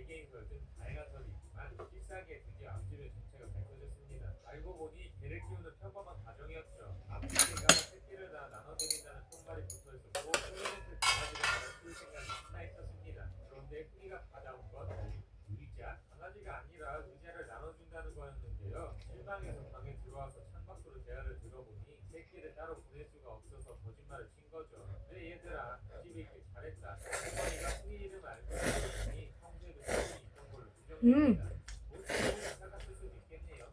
세계인설 등 다양한 설이 있지만 14기의 드디어 암지의 정체가 밝혀졌습니다. 알고 보니 개를 키우는 평범한 가정이었죠. 암지개가 새끼를 다 나눠드린다는 푯말이 붙어있었고 플레이트 강아지를 받아 키울 생각이 신나 있었습니다. 그런데 후기가 받아온 건 의자? 강아지가 아니라 의자를 나눠준다는 거였는데요. 실망해서 방에 들어와서 창밖으로 대화를 들어보니 새끼를 따로 보낼 수가 없어서 거짓말을 친 거죠. 그래 얘들아, 그 집에 있길 잘했다. 할머니가 후기 이름 알고 있더니 평소에도 소문이 있던 걸로 음. 부정됩니다. 모습이 착각할 수도 있겠네요.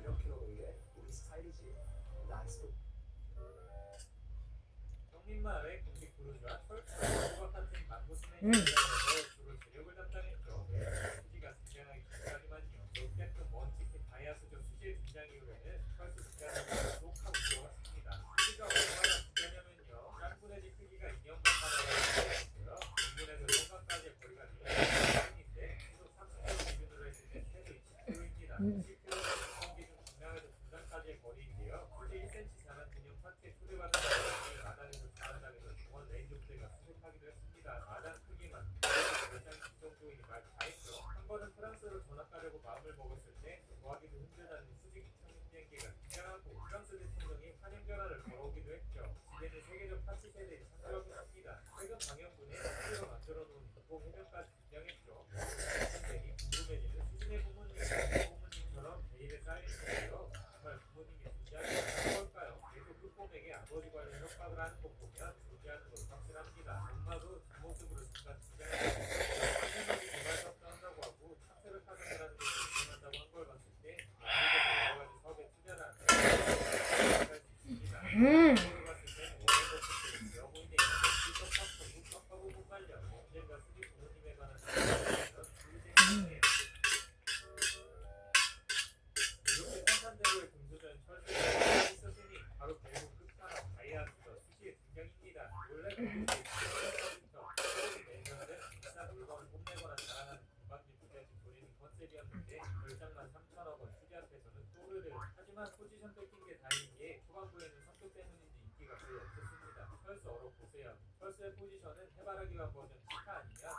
이렇게 오는 게 우리 스타일이지. 나이스. 형님마을의 공식 부르주와 철수와 같은 만고 음. 스네이크에서 주로 재력을 담당했죠. 수지가 등장하기 전까지만요. 롯데급 먼치킨 다이아스족 수지의 등장 이후에는 철수 등장을 계속하고 들어왔습니다. 수지가 얼마나 등장하면요. 짱구네지 크기가 2년간만에 있고요. 동문에서 성강까지의 거리가 2km인데 시속 30km 기준으로 했을 때 최소 20km입니다. 10km는 기준 중량에서 중간까지의 거리인데요. 수지 1cm 작은 근육 파트에 초대받은 사람이 마당에서 잘한다고 해서 중원 레인저 부대가 수색하기도 했습니다. 마당 크기만 매장이 이 정도이니 말 다 했죠. 한 번은 프랑스로 전학 가려고 마음을 먹었을 때 구하기도 힘들다는 수직 청진기가 등장하고 프랑스 대통령이 환영 전화를 걸어오기도 했죠. 집에는 세계적 파티 세대에 참여했습니다. 최근 방영분에 스스로 만들어 놓은 국뽕 해변까지 등장했죠. 선생이 궁금해지는 수진의 부모님처럼 베일에 쌓여있는데요. 정말 부모님이 존재하지 않는 걸까요? 계속 끝봄에게 아버지 관련 협박을 하는 것 보면 존재하는 건 확실합니다. 엄마도 뒷모습으로 잠깐 등장했는데 선생님이 개발 사업도 한다고 하고 차트를 타산이라는 것을 운영한다고 한 걸 봤을 때 미국에서 여러 가지 사업에 투자를 한다고 생각할 수 있습니다. 그걸 봤을 때 원래 것들이 되어 보이네요. 실적 팍팍 묵박하고 못 말려 언젠가 수지 부모님에 관한 이야기가 재밌네요. 이렇게 산산대로의 금수저인 철수가 있었으니 바로 결국 끝판왕 다이아스가 수지의 등장입니다. 원래 금수저부터 내년은 비싼 물건을 뽐내거나 자랑하는 건방진 부자식 노리는 컨셉이었는데 별장만 3천억 원 수지 앞에서는 또르르. 하지만 포지션 뺏긴 게 다행인 게 초반부에는 성격 때문인지 인기가 별로 없었습니다. 철수 알아보세요. 철수의 포지션은 해바라기와 버전 치카 아니면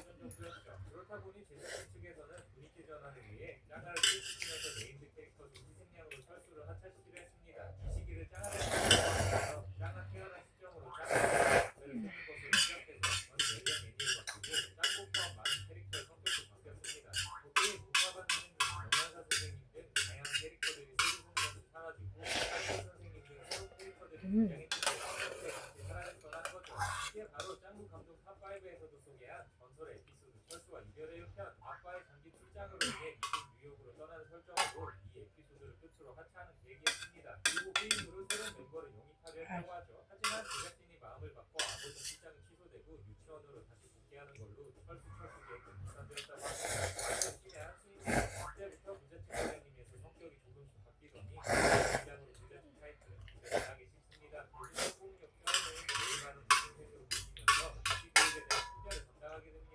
버전 정도였죠. 그렇다 보니 제작진 측에서는 분위기 전환을 위해 짱아를 킬시키면서 네임드 캐릭터 중 희생양으로 철수를 하차시키려 했습니다. 이 시기를 짱아를 시작해서 짱아 태어난 시점으로 짱아를 쓰는 것으로 시작해서 전 연령 애니를 바꾸고 짱구 포함 많은 캐릭터의 성격도 바뀌었습니다. 도쿄의 문화반 선생님, 영양사 선생님 등 다양한 캐릭터들이 세계선에서 사라지고 짱구 선생님 등 새로운 캐릭터들이 등장했는데 성격에 같이 사라졌던 거죠. 이게 바로 짱구 감독 탑5에서도 소개한 전설의 에피소드 철수와 이별의 편. 아빠의 장기 출장으로 인해 미국 뉴욕으로 떠나는 설정으로 이 에피소드를 끝으로 하차하는 계획이었습니다. 그리고 그 이후로 새로운 멤버를 영입하려 했다고 하죠. 하지만 제작진이 마음을 바꿔 아버지 출장이 취소되고 유치원으로 다시 복귀하는 걸로 철수 계획은 무산되었다고 합니다. 제작진의 한수인 그때부터 부잣집 과장님에서 성격이 조금씩 바뀌더니 긴장으로 부잣집 타이틀 기대를 하기 쉽습니다. 대중적 폭력 처음에 매일가는 모든 세계로 바뀌면서 이 계획에 대한 투자를 담당하게 됩니다.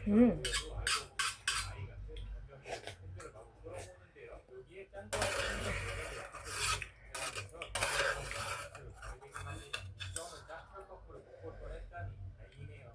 음. 아이 같은 변명의 팬들을 마구 끌어모으는데요. 여기에 짱구와 짱구가 등장하면서 자체로 다르게 합니다. 이 점은 짱철 커플을 못 볼 뻔했다니 다행이네요.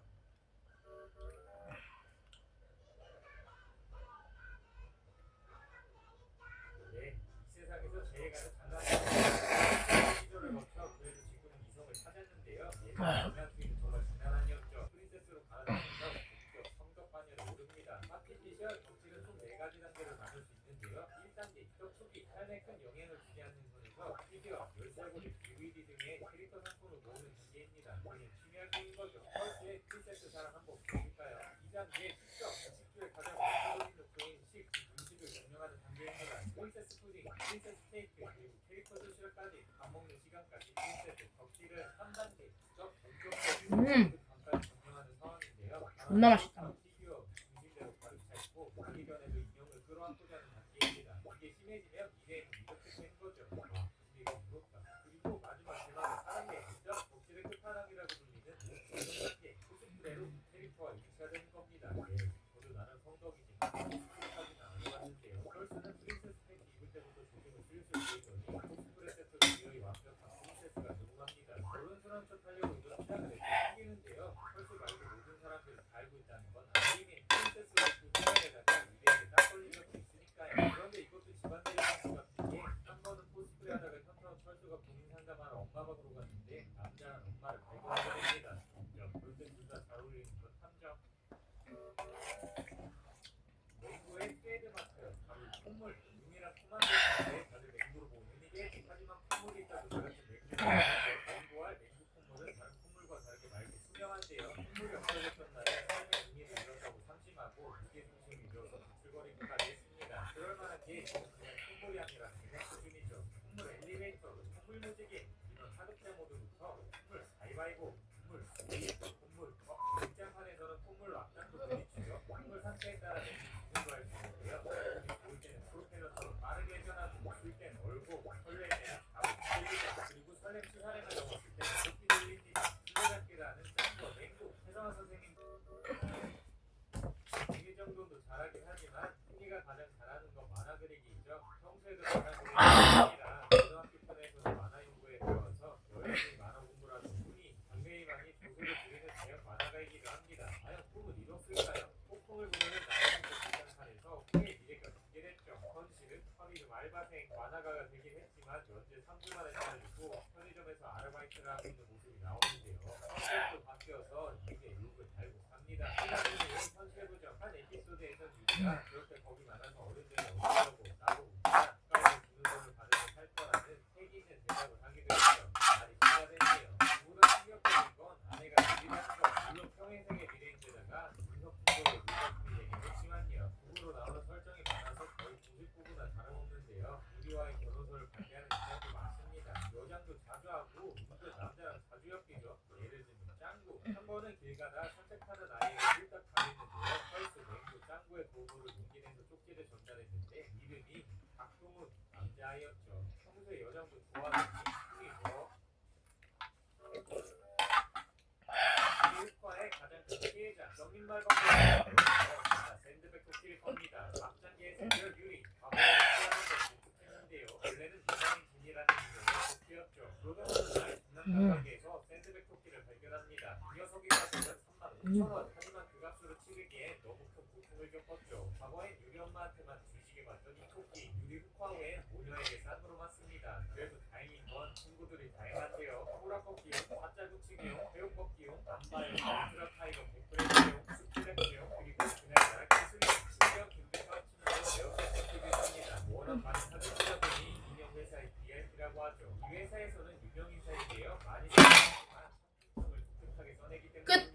네, 이 세상에서 제일 가는 장난감 시절을 거쳐 그래도 지금은 이성을 찾았는데요. 예전에 장난감이 정말 장난 아니었죠. 프린세스로 갈아타면서 본격 성적 반열에 오릅니다. 파티 시절 덕질은 총 4가지 단계로 나눌 수 있는데요. 1단계, 덕 초기, 삶에 큰 영향을 주지 않는 선에서 피규어, 열쇠고리, DVD 등의 캐릭터 상품을 모으는 단계입니다. 그냥 취미할 게인 거죠. 철수의 프린세스 사랑 한번 보실까요? 2단계, 식적, 식주의 가장 대표적인 목표인 식, 음식을 명령하는 단계입니다. 프린세스 푸딩, 프린세스 케이크, 그리고 캐릭터 조시까지 밥 먹는 시간까지 프린세스 덕질은 3단계, 적, 본격적인 방까지 점령하는 상황인데요. 존나 맛있다. 피규어 중심대로 가득 차 있고 가기 전에도 인형을 끌어안고자 하는 단계입니다. 이게 심해지면 이래는 이렇게 되는 거죠. 와, 근데 이거 무섭다. 그리고 마지막 대망의 사람의 인정, 독실의 끝판왕이라고 불리는 모습의 코스프레로 캐릭터와 일치가 되는 겁니다. 예, 저도 나는 성덕이지만 코스프레까지는 안 해봤는데요. 펄스는 프린세스 팩 입을 때부터 조짐을 슬슬 보이더니 코스프레 세트로 기어이 완벽한 프린세스가 적응합니다. 어른스러운 척 하려고 이런 취향을 내게 생기는데요. 펄스 말고 모든 사람들이 다 알고 있다는 건 아니면 프린세스와 그 생활에다가 미래에 딱 걸린 적도 있으니까요. 그런데 이것도 집안들이 같은 게 한 번은 코스프레 하다가 현타온 철수가 본인 상담하러 엄마 방으로 갔는데 남자는 엄마를 발견하게 됩니다. 그럴 때 둘 다 잘 어울리는 건 탐정. 맹구의 트레이드마크 바로 콧물. 눈이랑 코만 보는데 다들 맹구로 보는 이게 하지만 콧물이 있다고 같은 맹구와 맹구 콧물은 다른 콧물과 다르게 맑고 투명한데요. 콧물이 없어졌던 날에 삶의 의미를 잃었다고 상심하고 무게 중심이 잃어서 비틀거리기까지 했습니다. 그럴 만한 게 그냥 콧물이 아니라 그냥 수준이죠. 콧물 엘리베이터, 콧물 무지개, 이런 하급제 모드부터 콧물 가위바위보, 콧물 콧물 극장판에서는 콧물 앞장도 부딪히죠. 콧물 상태에 따라 내는 걸 주는데요. 볼 때는 프로펠러처럼 빠르게 회전하고 줄 때는 얼고 설레면 아무 틀리죠. 그리고 설렘 시사례가 넘었을 때는 높이 들립니다. 술래잡기라는 짱구 맹구 최성화 선생님 이 정도도 잘하긴 하지만 승리가 가장 잘하는 건 만화 그리기이죠. 평소에도 만화 그리기 아니라 고등학교 편에서는 만화 연구에 들어와서 열심히 만화 공부를 하는 분이 장래희망이 조소를 부리는 대형 만화가이기도 합니다. 과연 꿈은 이뤘을까요? 폭풍을 부르는 나의 극장판에서 꿈의 미래가 공개됐죠. 현실은 허리도 알바생 만화가가 되긴 했지만 현재 3주 만에 잘리고 편의점에서 아르바이트를 하고 있는 모습이 나오는데요. 컨셉도 바뀌어서 이제 욕을 달고 삽니다. 현실 부정 한 에피소드에서 유리가 그렇게 겁이 많아서 어른들이 어쩌려고 나로 웃자 가까이서 주는 돈을 받으면 살 거라는 색이 있는 대답을 하기도 했죠. 말이 진짜 됐네요. 누구보다 충격적인 건 아내가 유리라는 거. 물론 평행세계 미래인데다가 분석풍속의 물거품이 되긴 했지만요. 부부로 나오는 설정이 많아서 거의 90부부나 다름없는데요. 유리와의 결혼서를 발매하는 입장도 많습니다. 여장도 자주 하고 또 남자랑 자주 엮이죠. 예를 들면 짱구. 한 번은 길 가다 산책하는 아이를 홀딱 가리는데요. 펄스 맹구 짱구의 고부를 용기 내서 쪽지를 전달했는데 이름이 박동훈 남자아이였죠. 평소에 여장도 좋아하는 꿈이 뭐? 일과의 가장 큰 피해자 정민말 방법은 샌드백 토끼를 겁니다. 앞장기의 샌들 유리 과거에 피하는 것을 못했는데요. 원래는 이방인 진이라는 이름의 토끼였죠. 그러던 어느 날 중남 가게에서 샌드백 토끼를 발견합니다. 이 녀석의 가격은 35,000원. 하지만 그 값으로 치르기에 너무 큰 고통을 겪었죠. 과거엔 유리 엄마한테만 뒤지게 맞던 이 토끼 유리 흑화 후엔 모녀에게 싼으로 맞습니다. 그래도 다행인 건 친구들이 다양한데요. 호락꺾기용, 사자구치기용, 배움꺾기용, 남바용, 울트라 타이거, 백브레이크용, 스플렉용, 그리고 그날따라 기술용, 신경 긴백과 치는 몇 개 섞이게 합니다. 워낙 많은 사주시다 보니 인형 회사의 BRP라고 하죠. 이 회사에서는 유명 인사에게요 많이 쓰지만 상품성을 독특하게 써내기 때문에 끝.